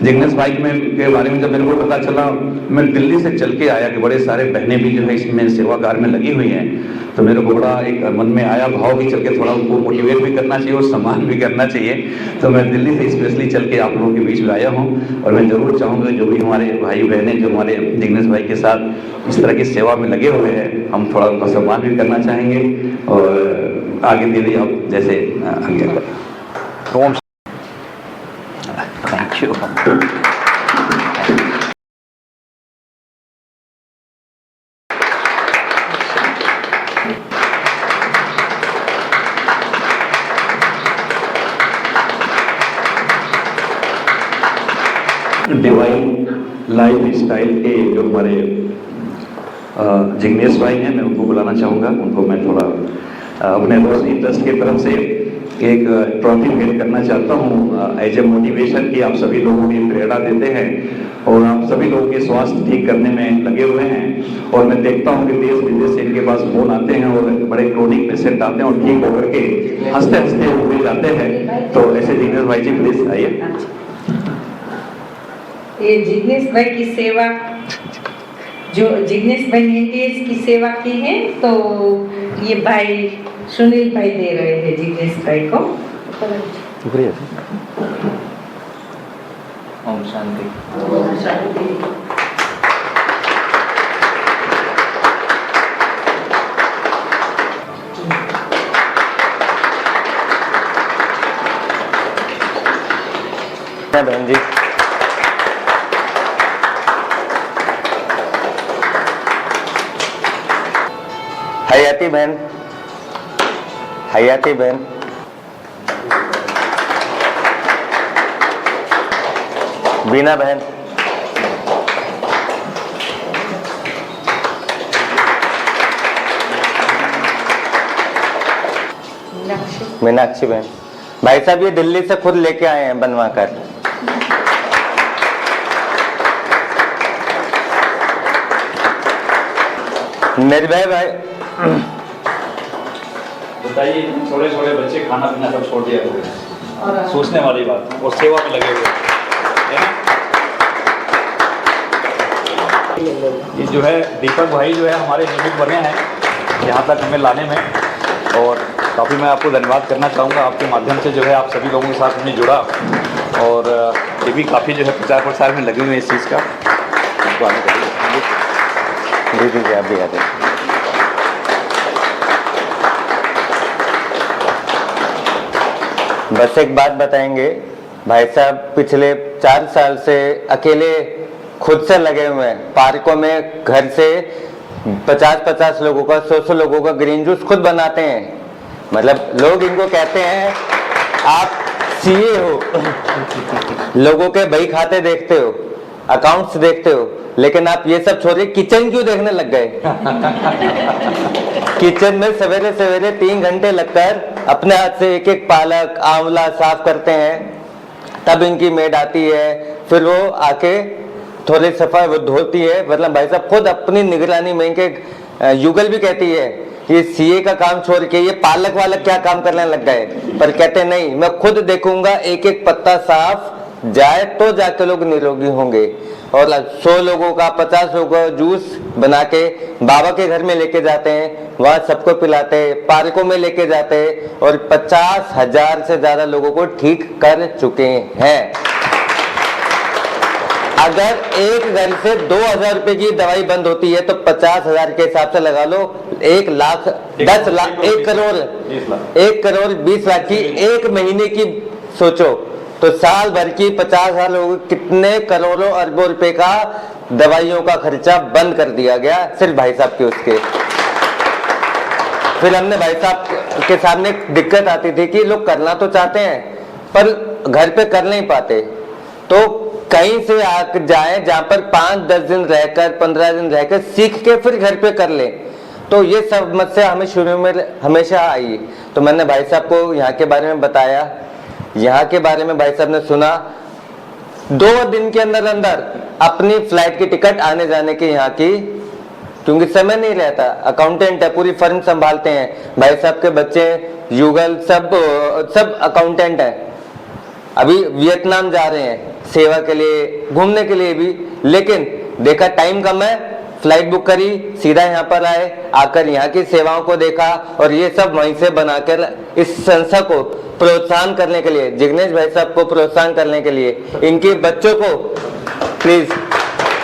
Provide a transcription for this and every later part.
जिग्नेश भाई के बारे में जब मेरे को पता चला, मैं दिल्ली से चल के आया कि बड़े सारे बहनें भी जो है इसमें सेवा कार्य में लगी हुई हैं, तो मेरे को बड़ा एक मन में आया भाव कि चल के थोड़ा उनको मोटिवेट भी करना चाहिए और सम्मान भी करना चाहिए। तो मैं दिल्ली से स्पेशली चल के आप लोगों के बीच में आया हूँ और मैं जरूर चाहूँगा जो भी हमारे भाई बहनें जो हमारे जिग्नेश भाई के साथ इस तरह की सेवा में लगे हुए हैं, हम थोड़ा उनका सम्मान भी करना चाहेंगे और आगे दीदी आप जैसे आगे करें। Thank you. Divine life style के जो हमारे जिग्नेश भाई हैं, मैं उनको बुलाना चाहूँगा। उनको मैं थोड़ा अपने रोशनी ट्रस्ट की तरफ से एक ट्रॉफी भेंट करना चाहता हूँ एज ए मोटिवेशन कि आप सभी लोगों की प्रेरणा देते हैं और आप सभी लोगों के स्वास्थ्य ठीक करने में लगे हुए हैं। और मैं देखता हूँ कि देश विदेश से इनके पास फोन आते हैं और बड़े क्रोनिक पेशेंट आते हैं और ठीक होकर के हंसते हंसते हुए जाते हैं। तो ऐसे जिग्नेश भाई जी प्लीज आइए। ये जिग्नेश भाई की सेवा, जो जिग्नेश भाई ने की सेवा की है, तो ये भाई सुनील भाई दे रहे हैं जिग्नेश भाई को। ओम शांति। ओम शांति। बहन जी, हयाती बहन, हयाती बहन, बीना बहन, मीनाक्षी बहन। भाई साहब ये दिल्ली से खुद लेके आए हैं बनवा कर। निर्भय भाई, बताइए, छोटे छोटे बच्चे खाना पीना सब छोड़ दिया हुए, सोचने वाली बात, और सेवा में लगे हुए है ना। ये जो है दीपक भाई जो है हमारे निमित्त बने हैं यहाँ तक हमें लाने में, और काफ़ी मैं आपको धन्यवाद करना चाहूँगा। आपके माध्यम से जो है आप सभी लोगों के साथ हमने जुड़ा और ये भी काफ़ी जो है प्रचार प्रसार में लगे हुए हैं इस चीज़ का। दीदी जी आप भी आते। बस एक बात बताएंगे, भाई साहब पिछले 4 साल से अकेले खुद से लगे हुए हैं। पार्कों में घर से 50-50 लोगों का, 100-100 लोगों का ग्रीन जूस खुद बनाते हैं। मतलब लोग इनको कहते हैं आप सीए हो, लोगों के बही खाते देखते हो, अकाउंट्स देखते हो, लेकिन आप ये सब छोड़िए, किचन क्यों देखने लग गए? किचन में सवेरे सवेरे 3 घंटे लगकर अपने हाथ से एक एक पालक आंवला साफ करते हैं, तब इनकी मेड आती है, फिर वो आके थोड़ी सफाई वो धोती है। मतलब भाई साहब खुद अपनी निगरानी में इनके युगल भी कहती है ये सीए का काम छोड़ के ये पालक वालक क्या काम करने लग गए, पर कहते नहीं, मैं खुद देखूंगा एक एक पत्ता साफ जाए तो जाके लोग निरोगी होंगे। और 100 लोगों का 50 लोगों का जूस बना के बाबा के घर में लेके जाते हैं, वहां सबको पिलाते हैं, पार्कों में लेके जाते हैं और 50,000 से ज्यादा लोगों को ठीक कर चुके हैं। अगर एक घर से 2,000 रुपए की दवाई बंद होती है तो 50,000 के हिसाब से लगा लो 1 लाख 10 लाख 1 करोड़ 20 लाख की एक महीने की सोचो, तो साल भर की 50,000 लोगों कितने करोड़ों अरबों रुपए का दवाइयों का खर्चा बंद कर दिया गया सिर्फ भाई साहब के उसके। फिर हमने भाई साहब के सामने दिक्कत आती थी कि लोग करना तो चाहते हैं पर घर पे कर नहीं पाते, तो कहीं से आ जाए जहां पर 5-10 दिन रहकर 15 दिन रहकर सीख के फिर घर पे कर ले। तो ये समस्या हमें शुरू में हमेशा आई, तो मैंने भाई साहब को यहाँ के बारे में बताया। यहाँ के बारे में भाई साहब ने सुना, 2 दिन के अंदर अंदर अपनी फ्लाइट की टिकट आने जाने की यहाँ की, क्योंकि समय नहीं रहता, अकाउंटेंट है, पूरी फर्म संभालते हैं, भाई साहब के बच्चे युगल सब अकाउंटेंट है, अभी वियतनाम जा रहे हैं, सेवा के लिए, घूमने के लिए भी, लेकिन देखा टाइम कम है, फ्लाइट बुक करी, सीधा यहाँ पर आए, आकर यहाँ की सेवाओं को देखा और ये सब वहीं से बनाकर इस संस्था को प्रोत्साहन करने के लिए, जिग्नेश भाई साहब को प्रोत्साहन करने के लिए, इनके बच्चों को प्लीज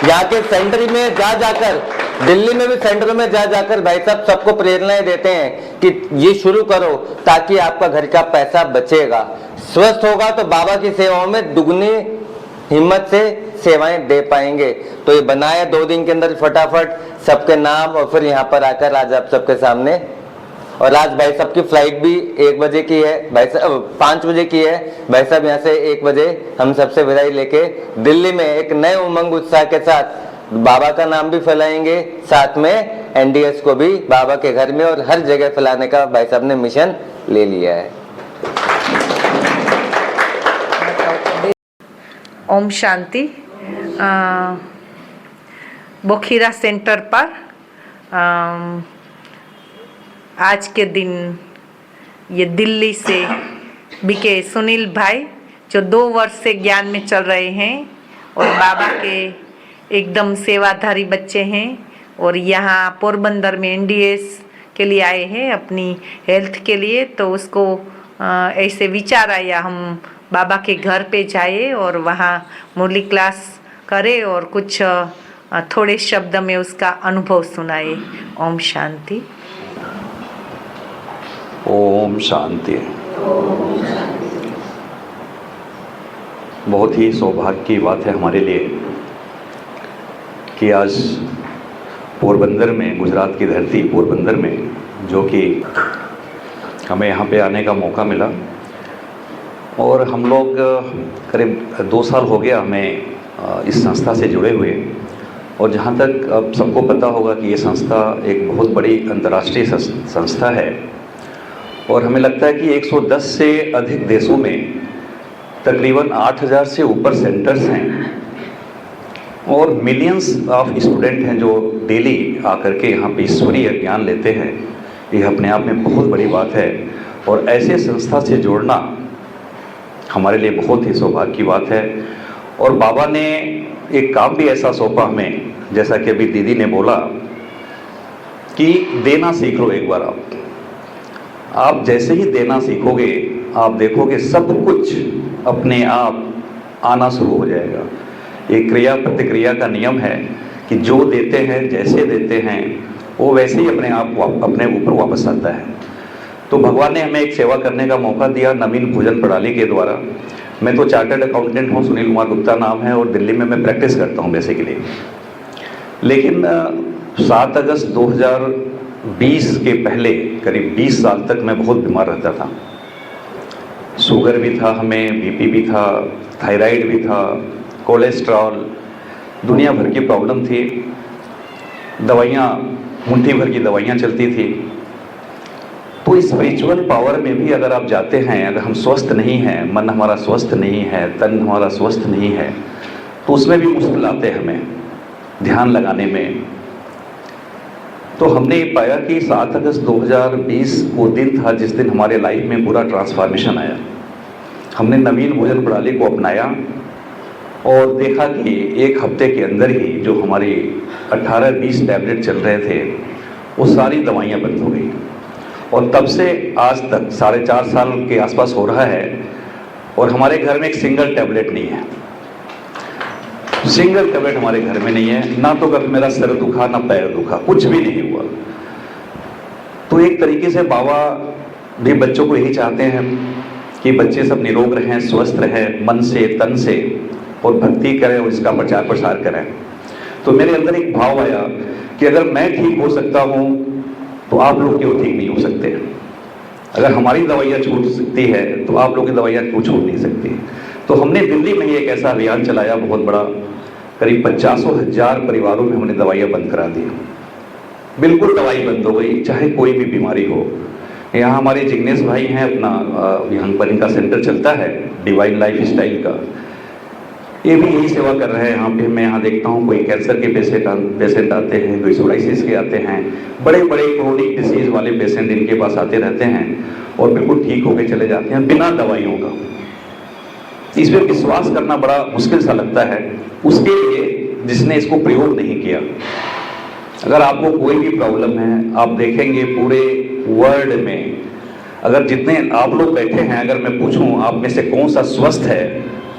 यहाँ के सेंटर में जाकर, दिल्ली में भी सेंटर में जाकर भाई साहब सबको प्रेरणाएं देते हैं कि ये शुरू करो ताकि आपका घर का पैसा बचेगा, स्वस्थ होगा तो बाबा की सेवाओं में दुगनी हिम्मत से सेवाएं दे पाएंगे। तो ये बनाया 2 दिन के अंदर फटाफट सबके नाम और फिर यहाँ पर आकर आज आप सबके सामने, और आज भाई साहब की फ्लाइट भी 1 बजे की है, भाई साहब 5 बजे की है, भाई साहब यहाँ से 1 बजे हम सबसे विदाई लेके दिल्ली में एक नए उमंग उत्साह के साथ बाबा का नाम भी फैलाएंगे, साथ में एनडीएस को भी बाबा के घर में और हर जगह फैलाने का भाई साहब ने मिशन ले लिया है। ओम शांति। बोखीरा सेंटर पर आज के दिन ये दिल्ली से बीके सुनील भाई जो 2 वर्ष से ज्ञान में चल रहे हैं और बाबा के एकदम सेवाधारी बच्चे हैं और यहाँ पोरबंदर में एनडीएस के लिए आए हैं अपनी हेल्थ के लिए। तो उसको ऐसे विचार आया हम बाबा के घर पे जाए और वहाँ मुरली क्लास करे और कुछ थोड़े शब्द में उसका अनुभव सुनाए। ओम शांति। ओम शांति। बहुत ही सौभाग्य की बात है हमारे लिए कि आज पोरबंदर में, गुजरात की धरती पोरबंदर में, जो कि हमें यहाँ पे आने का मौका मिला और हम लोग करीब 2 साल हो गया हमें इस संस्था से जुड़े हुए। और जहाँ तक अब सबको पता होगा कि ये संस्था एक बहुत बड़ी अंतर्राष्ट्रीय संस्था है और हमें लगता है कि 110 से अधिक देशों में तकरीबन 8000 से ऊपर सेंटर्स हैं और मिलियंस ऑफ स्टूडेंट हैं जो डेली आकर के यहाँ पे ईश्वरीय ज्ञान लेते हैं। ये अपने आप में बहुत बड़ी बात है और ऐसे संस्था से जोड़ना हमारे लिए बहुत ही सौभाग्य की बात है। और बाबा ने एक काम भी ऐसा सौंपा हमें, जैसा कि अभी दीदी ने बोला कि देना सीख लो एक बार। आप जैसे ही देना सीखोगे आप देखोगे सब कुछ अपने आप आना शुरू हो जाएगा। एक क्रिया प्रतिक्रिया का नियम है कि जो देते हैं, जैसे देते हैं, वो वैसे ही अपने आप अपने ऊपर वापस आता है। तो भगवान ने हमें एक सेवा करने का मौका दिया नवीन भोजन प्रणाली के द्वारा। मैं तो चार्टर्ड अकाउंटेंट हूँ, सुनील कुमार गुप्ता नाम है और दिल्ली में मैं प्रैक्टिस करता हूँ बेसिकली। लेकिन 7 अगस्त 2020 के पहले करीब 20 साल तक मैं बहुत बीमार रहता था। शुगर भी था, हमें बीपी भी था, थायराइड भी था, कोलेस्ट्रॉल, दुनिया भर की प्रॉब्लम थी। दवाइयाँ, मुट्ठी भर की दवाइयाँ चलती थी। तो स्पिरिचुअल पावर में भी अगर आप जाते हैं, अगर हम स्वस्थ नहीं हैं, मन हमारा स्वस्थ नहीं है, तन हमारा स्वस्थ नहीं है, तो उसमें भी मुश्किल आते हैं हमें ध्यान लगाने में। तो हमने ये पाया कि 7 अगस्त 2020 वो दिन था जिस दिन हमारे लाइफ में पूरा ट्रांसफॉर्मेशन आया। हमने नवीन भोजन प्रणाली को अपनाया और देखा कि 1 हफ्ते के अंदर ही जो हमारी 18-20 टैबलेट चल रहे थे वो सारी दवाइयाँ बंद हो गई। और तब से आज तक 4.5 साल के आसपास हो रहा है और हमारे घर में एक सिंगल टैबलेट नहीं है। सिंगल टैबलेट हमारे घर में नहीं है। ना तो कभी मेरा सर दुखा, ना पैर दुखा, कुछ भी नहीं हुआ। तो एक तरीके से बाबा भी बच्चों को यही चाहते हैं कि बच्चे सब निरोग रहें, स्वस्थ रहें, मन से, तन से, और भक्ति करें और इसका प्रचार प्रसार करें। तो मेरे अंदर एक भाव आया कि अगर मैं ठीक हो सकता हूँ तो आप लोग क्यों ठीक नहीं हो सकते। अगर हमारी दवाइयाँ छूट सकती है तो आप लोग की दवाइयाँ क्यों छूट नहीं सकती। तो हमने दिल्ली में ही एक ऐसा अभियान चलाया बहुत बड़ा, करीब 50,000 परिवारों में हमने दवाइयाँ बंद करा दी। बिल्कुल दवाई बंद हो गई, चाहे कोई भी बीमारी हो। यहाँ हमारे जिग्नेश भाई हैं, अपना यहाँ पर इनका सेंटर चलता है डिवाइन लाइफ स्टाइल का, ये भी यही सेवा कर रहे हैं। यहाँ पे मैं यहाँ देखता हूँ कोई कैंसर के पेशेंट आते हैं, कोई सोराइसिस के आते हैं, बड़े बड़े क्रोनिक डिसीज वाले पेशेंट इनके पास आते रहते हैं और बिल्कुल ठीक होकर चले जाते हैं बिना दवाइयों का। इस पे विश्वास करना बड़ा मुश्किल सा लगता है उसके लिए जिसने इसको प्रयोग नहीं किया। अगर आपको कोई भी प्रॉब्लम है, आप देखेंगे पूरे वर्ल्ड में अगर जितने आप लोग बैठे हैं, अगर मैं पूछूं आप में से कौन सा स्वस्थ है,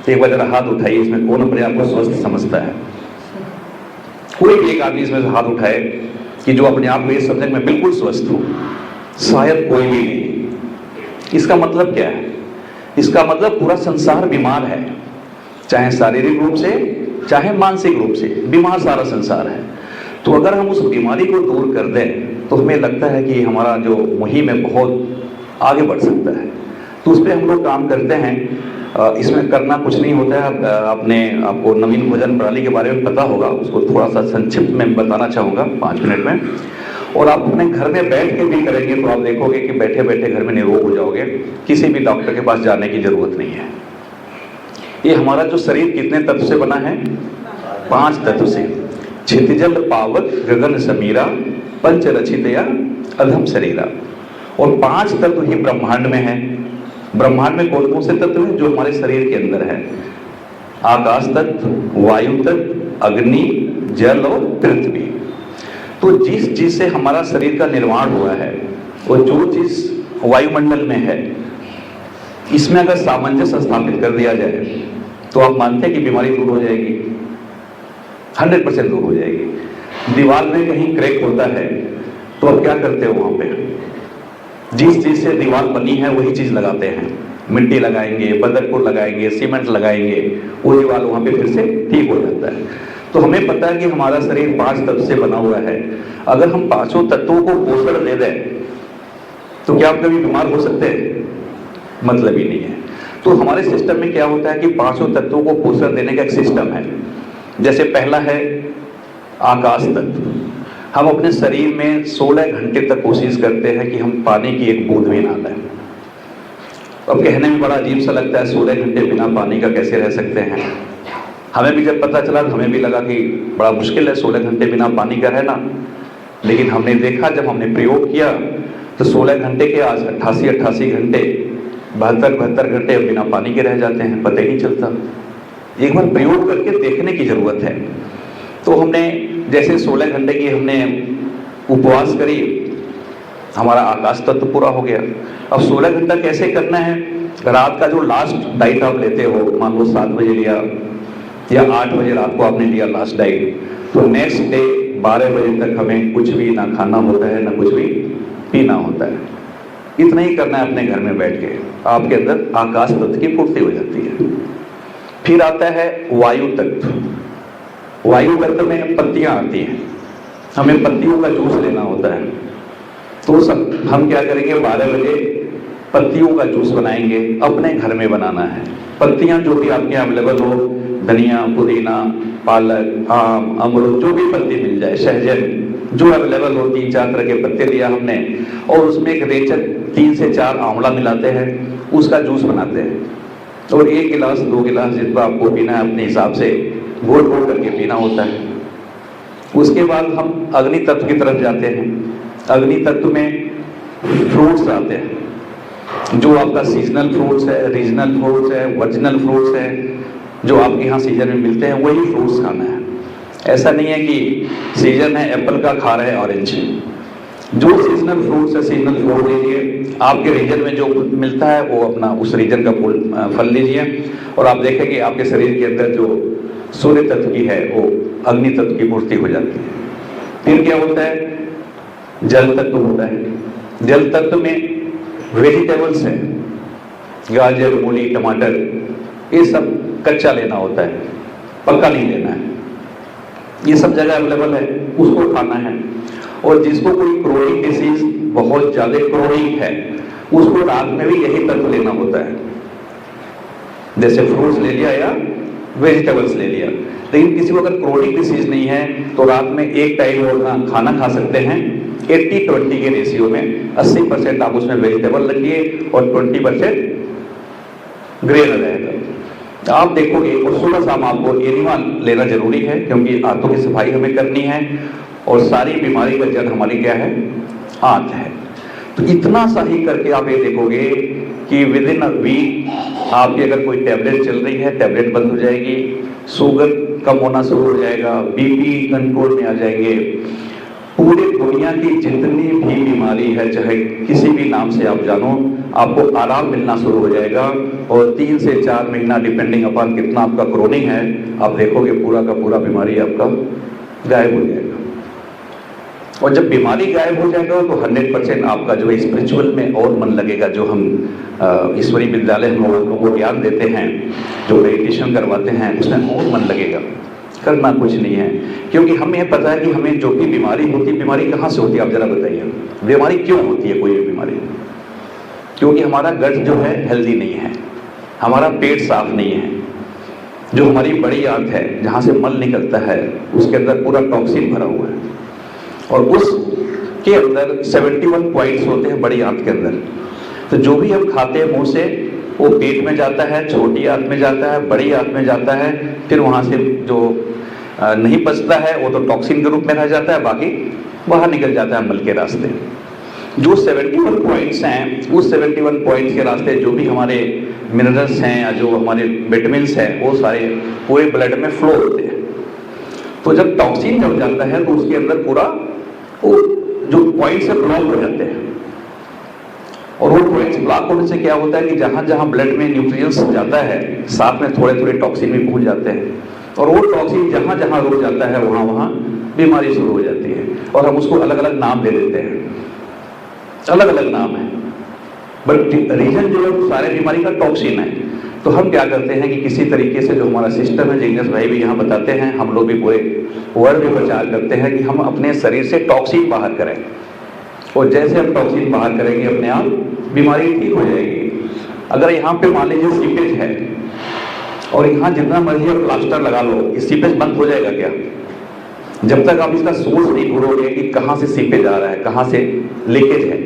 तो एक बार जरा हाथ उठाइए, इसमें कौन अपने आप को स्वस्थ समझता है? कोई भी एक आदमी इसमें से हाथ उठाए कि जो अपने आप को ये समझे मैं बिल्कुल स्वस्थ हूं, शायद कोई भी नहीं। इसका मतलब क्या है? इसका मतलब पूरा संसार बीमार है, चाहे शारीरिक रूप से चाहे मानसिक रूप से बीमार सारा संसार है। तो अगर हम उस बीमारी को दूर कर दें तो हमें लगता है कि हमारा जो मुहिम है बहुत आगे बढ़ सकता है। तो उस पर हम लोग काम करते हैं। इसमें करना कुछ नहीं होता है। आपको नवीन भोजन प्रणाली के बारे में पता होगा, उसको थोड़ा सा संक्षिप्त में बताना चाहूँगा 5 मिनट में। और आप अपने घर में बैठ के भी करेंगे तो आप देखोगे कि बैठे बैठे घर में निरोग हो जाओगे, किसी भी डॉक्टर के पास जाने की जरूरत नहीं है। ये हमारा जो शरीर कितने तत्व से बना है? 5 तत्व से। क्षितिजल पावक गगन समीरा पंच रचितया अधम शरीरा। और 5 तत्व ही ब्रह्मांड में है। ब्रह्मांड में कौन कौन से तत्व हैं? जो हमारे शरीर के अंदर है। आकाश तत्व, वायु तत्व, अग्नि, जल और पृथ्वी। तो जिस चीज से हमारा शरीर का निर्माण हुआ है और जो चीज वायुमंडल में है, इसमें अगर सामंजस्य स्थापित कर दिया जाए तो आप मानते हैं कि बीमारी दूर हो जाएगी? 100% दूर हो जाएगी। दीवार में कहीं क्रैक होता है तो आप क्या करते हो? वहां पे जिस चीज से दीवार बनी है वही चीज लगाते हैं। मिट्टी लगाएंगे, बदरपुर लगाएंगे, सीमेंट लगाएंगे, वो दीवार वहां पे फिर से ठीक हो जाता है। तो हमें पता है कि हमारा शरीर 5 तत्व से बना हुआ है। अगर हम 5 तत्वों को पोषण दे दें तो क्या आप कभी बीमार हो सकते हैं? मतलब ही नहीं है। तो हमारे सिस्टम में क्या होता है कि 5 तत्वों को पोषण देने का एक सिस्टम है। जैसे पहला है आकाश तत्व। हम अपने शरीर में 16 घंटे तक कोशिश करते हैं कि हम पानी की एक बूंद भी ना लें। अब कहने में बड़ा अजीब सा लगता है, 16 घंटे बिना पानी का कैसे रह सकते हैं? हमें भी जब पता चला तो हमें भी लगा कि बड़ा मुश्किल है 16 घंटे बिना पानी का रहना। लेकिन हमने देखा, जब हमने प्रयोग किया तो 16 घंटे के आज 88 घंटे, 72 घंटे बिना पानी के रह जाते हैं, पता ही नहीं चलता। एक बार प्रयोग करके देखने की जरूरत है। तो हमने जैसे 16 घंटे की हमने उपवास करी, हमारा आकाश तत्व पूरा हो गया। अब 16 घंटा कैसे करना है? रात का जो लास्ट डाइट आप लेते हो, मान लो 7 बजे लिया या 8 बजे रात को आपने लिया लास्ट डाइट, तो नेक्स्ट डे 12 बजे तक हमें कुछ भी ना खाना होता है, ना कुछ भी पीना होता है। इतना ही करना है अपने घर में बैठ के, आपके अंदर आकाश तत्व की पूर्ति हो जाती है। फिर आता है वायु तत्व। वायु तत्व में पत्तियां आती हैं, हमें पत्तियों का जूस लेना होता है। तो सब हम क्या करेंगे, 12 बजे पत्तियों का जूस बनाएंगे, अपने घर में बनाना है। पत्तियां जो भी आपके अवेलेबल हो, धनिया, पुदीना, पालक, आम, अमरूद, जो भी पत्ती मिल जाए, सहजन जो अवेलेबल हो, 3-4 तरह के पत्ते लिया हमने, और उसमें एक रेचक 3 से 4 आंवला मिलाते हैं, उसका जूस बनाते हैं। और 1 गिलास 2 गिलास जितना आपको पीना है अपने हिसाब से घोल घोल करके पीना होता है। उसके बाद हम अग्नि तत्व की तरफ जाते हैं। अग्नि तत्व में फ्रूट्स आते हैं, जो आपका सीजनल फ्रूट्स है, रीजनल फ्रूट्स है, वर्जिनल फ्रूट्स है, जो आपके यहाँ सीजन में मिलते हैं वही फ्रूट्स खाना है। ऐसा नहीं है कि सीजन है एप्पल का खा रहे हैं ऑरेंज। जो सीजनल फ्रूट्स है सीजनल फ्रूट लीजिए, आपके रीजन में जो मिलता है वो अपना उस रीजन का फल लीजिए, और आप देखेंगे आपके शरीर के अंदर जो सूर्य तत्व की है वो अग्नि तत्व की पूर्ति हो जाती है। फिर क्या होता है, जल तत्व होता है। जल तत्व में वेजिटेबल्स है, गाजर, मूली, टमाटर, ये सब कच्चा लेना होता है, पक्का नहीं लेना है। ये सब जगह अवेलेबल है, उसको खाना है। और जिसको कोई क्रोनिक डिसीज बहुत ज्यादा क्रोनिक है, उसको रात में भी यही तत्व लेना होता है। जैसे फ्रूट्स ले लिया या वेजिटेबल्स ले लिया। लेकिन किसी को अगर क्रोनिक डिसीज नहीं है तो रात में एक टाइम और खाना खा सकते हैं 80-20 के रेशियो में। 80% आप उसमें वेजिटेबल रखिए और 20% ग्रेन रहेगा। आप देखोगे, और सुबह शाम आपको एनिमा लेना जरूरी है, क्योंकि आंतों की सफाई हमें करनी है और सारी बीमारी का जड़ हमारी क्या है, आंत है। तो इतना सा ही करके आप ये देखोगे कि विद इन अ वीक आपकी अगर कोई टैबलेट चल रही है, टैबलेट बंद हो जाएगी, शुगर कम होना शुरू हो जाएगा, बीपी कंट्रोल में आ जाएंगे। पूरी दुनिया की जितनी भी बीमारी है, चाहे किसी भी नाम से आप जानो, आपको आराम मिलना शुरू हो जाएगा। और 3 से 4 महीना डिपेंडिंग अपॉन कितना आपका क्रोनिक है, आप देखोगे पूरा का पूरा बीमारी आपका गायब हो जाएगा। और जब बीमारी गायब हो जाएगा तो 100% आपका जो है स्पिरिचुअल में और मन लगेगा। जो हम ईश्वरीय विद्यालय हम लोगों को ज्ञान देते हैं, जो मेडिटेशन करवाते हैं, उसमें और मन लगेगा। करना कुछ नहीं है, क्योंकि हमें यह पता है कि हमें जो भी बीमारी होती है, बीमारी कहाँ से होती है, आप जरा बताइए। बीमारी क्यों होती है कोई भी बीमारी? क्योंकि हमारा गट जो है हेल्दी नहीं है, हमारा पेट साफ नहीं है, जो हमारी बड़ी आंत है जहाँ से मल निकलता है उसके अंदर पूरा टॉक्सिन भरा हुआ है, और उसके अंदर 71 पॉइंट्स होते हैं बड़ी आंत के अंदर। तो जो भी हम खाते हैं मुंह से, वो पेट में जाता है, छोटी आंत में जाता है, बड़ी आंत में जाता है, फिर वहाँ से जो नहीं पचता है वो तो टॉक्सिन के रूप में रह जाता है, बाकी बाहर निकल जाता है मल के रास्ते। जो 71 पॉइंट्स हैं, उस 71 पॉइंट्स के रास्ते जो भी हमारे मिनरल्स हैं या जो हमारे विटामिन्स हैं, वो सारे पूरे ब्लड में फ्लो होते हैं। तो जब टॉक्सिन जब जाता है तो उसके अंदर पूरा वो जो पॉइंट्स है ब्लॉक हो जाते हैं। और वो पॉइंट्स ब्लॉक होने से क्या होता है कि जहाँ जहाँ ब्लड में न्यूट्रिएंट्स जाता है, साथ में थोड़े थोड़े टॉक्सिन भी पहुँच जाते हैं, और वो टॉक्सिन जहाँ जहाँ रुक जाता है वहाँ वहाँ बीमारी शुरू हो जाती है। और हम उसको अलग अलग नाम दे देते हैं, अलग अलग नाम है, बट रीजन जो है सारे बीमारी का टॉक्सिन है। तो हम क्या करते हैं कि किसी तरीके से जो हमारा सिस्टम है, जिग्नेश भाई भी यहाँ बताते हैं, हम लोग भी पूरे वर्ल्ड में प्रचार करते हैं कि हम अपने शरीर से टॉक्सिन बाहर करें, और जैसे हम टॉक्सिन बाहर करेंगे अपने आप बीमारी ठीक हो जाएगी। अगर यहाँ पे मान लीजिए सीपेज है और यहाँ जितना मर्जी आप प्लास्टर लगा लो, इस सीपेज बंद हो जाएगा क्या? जब तक आप इसका सोर्स नहीं ढूंढोगे कि कहाँ से सीपेज आ रहा है, कहाँ से लीकेज है।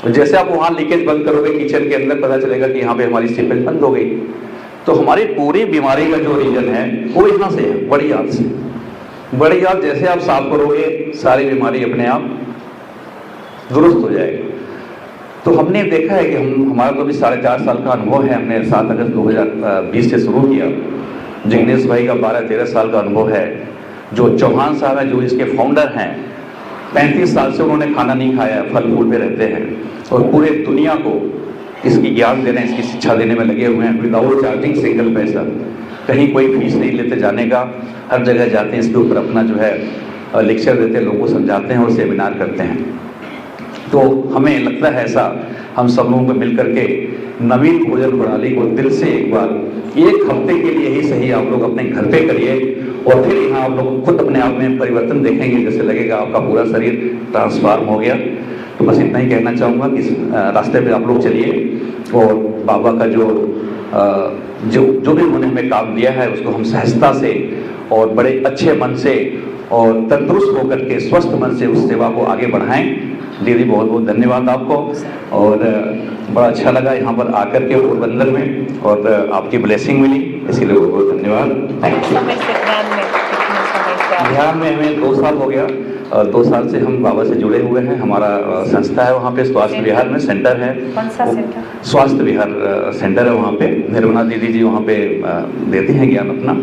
तो जैसे आप वहाँ लीकेज बंद करोगे किचन के अंदर, पता चलेगा कि यहाँ पे हमारी सीपेज बंद हो गई। तो हमारी पूरी बीमारी का जो रीजन है वो यहाँ से है, बड़ी आंत से। बड़ी आंत जैसे आप साफ करोगे, सारी बीमारी अपने आप दुरुस्त हो जाएगी। तो हमने देखा है कि हमारा तो भी 4.5 साल का अनुभव है। हमने 7 अगस्त 2020 से शुरू किया। जिग्नेश भाई का 12-13 साल का अनुभव है। जो चौहान साहब है, जो इसके फाउंडर हैं, 35 साल से उन्होंने खाना नहीं खाया, फल फूल पे रहते हैं, और पूरे दुनिया को इसकी ज्ञान देने, इसकी शिक्षा देने में लगे हुए हैं, विदाउट चार्जिंग सिंगल पैसा। कहीं कोई फीस नहीं लेते जाने का, हर जगह जाते हैं, इसके ऊपर अपना जो है लेक्चर देते हैं, लोगों को समझाते हैं और सेमिनार करते हैं। तो हमें लगता है ऐसा, हम सब लोगों को मिल करके नवीन भोजन प्रणाली को दिल से एक बार 1 हफ्ते के लिए ही सही आप लोग अपने घर पे करिए, और फिर यहाँ आप लोग खुद अपने आप में परिवर्तन देखेंगे, जैसे लगेगा आपका पूरा शरीर ट्रांसफॉर्म हो गया। तो बस इतना ही कहना चाहूँगा कि इस रास्ते पे आप लोग चलिए, और बाबा का जो भी उन्होंने हमें काम दिया है उसको हम सहजता से और बड़े अच्छे मन से और तंदुरुस्त होकर के स्वस्थ मन से उस सेवा को आगे बढ़ाएं। दीदी बहुत बहुत धन्यवाद आपको, और बड़ा अच्छा लगा यहाँ पर आकर के पोरबंदर में, और आपकी ब्लेसिंग मिली, इसीलिए बहुत बहुत धन्यवाद। ध्यान में हमें 2 साल हो गया, 2 साल से हम बाबा से जुड़े हुए हैं। हमारा संस्था है वहाँ पे, स्वास्थ्य विहार में सेंटर है। कौन सा सेंटर? स्वास्थ्य विहार सेंटर है वहाँ पे। निर्मला दीदी जी वहाँ पे देती हैं ज्ञान अपना,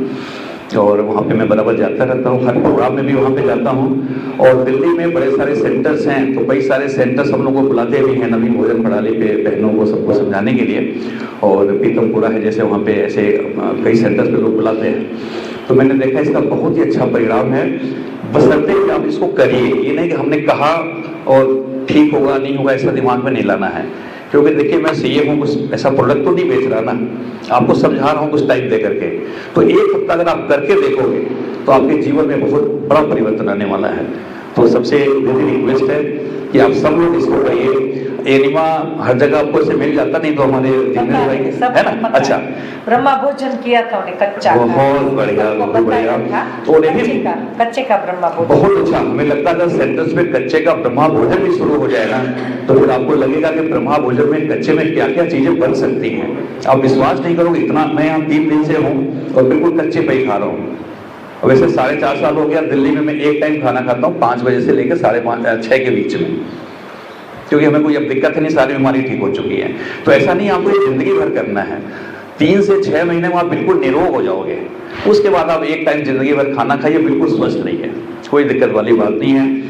और वहाँ पे मैं बराबर जाता रहता हूँ, हर प्रोग्राम में भी वहाँ पे जाता हूँ। और दिल्ली में बड़े सारे सेंटर्स हैं, तो कई सारे सेंटर्स हम लोग को बुलाते भी हैं नवीन भोजन प्रणाली पे बहनों को सबको समझाने के लिए। और पीतमपुरा है जैसे, वहाँ पे ऐसे कई सेंटर्स पे लोग बुलाते हैं। तो मैंने देखा इसका बहुत ही अच्छा परिणाम है, बशर्ते कि आप इसको करिए। ये नहीं कि हमने कहा और ठीक होगा नहीं होगा ऐसा दिमाग में नहीं लाना है। क्योंकि देखिए मैं सीए हूँ, कुछ ऐसा प्रोडक्ट तो नहीं बेच रहा ना, आपको समझा रहा हूँ कुछ टाइम दे करके। तो 1 हफ्ता अगर आप करके देखोगे तो आपके जीवन में बहुत बड़ा परिवर्तन आने वाला है। तो सबसे मेरी रिक्वेस्ट है कि आप सब लोग इसको करिए। एनिमा हर जगह आपको इसे मिल जाता, नहीं तो हमारे जिग्नेश भाई है ना। अच्छा, ब्रह्मा भोजन किया था उन्हें, कच्चा, बहुत बढ़िया, बहुत बढ़िया। तो कच्चे का ब्रह्मा भोजन बहुत अच्छा। हमें लगता था सेंटर्स में कच्चे का ब्रह्मा भोजन भी शुरू हो जाएगा, तो फिर आपको लगेगा कि ब्रह्मा भोजन में कच्चे में क्या क्या चीजें बन सकती हैं। आप विश्वास नहीं करोगे, इतना मैं यहाँ 3 दिन से हूँ और बिल्कुल कच्चे पे ही खा रहा हूँ। वैसे 4.5 साल हो गया दिल्ली में, मैं 1 टाइम खाना खाता हूँ 5 बजे से लेकर 5:30 6 के बीच में। क्योंकि हमें कोई अब दिक्कत है नहीं, सारी बीमारी ठीक हो चुकी है। तो ऐसा नहीं आपको ये जिंदगी भर करना है, 3 से 6 महीने में आप बिल्कुल निरोग हो जाओगे। उसके बाद आप एक टाइम जिंदगी भर खाना खाइए, बिल्कुल स्वस्थ रहिए, कोई दिक्कत वाली बात नहीं है।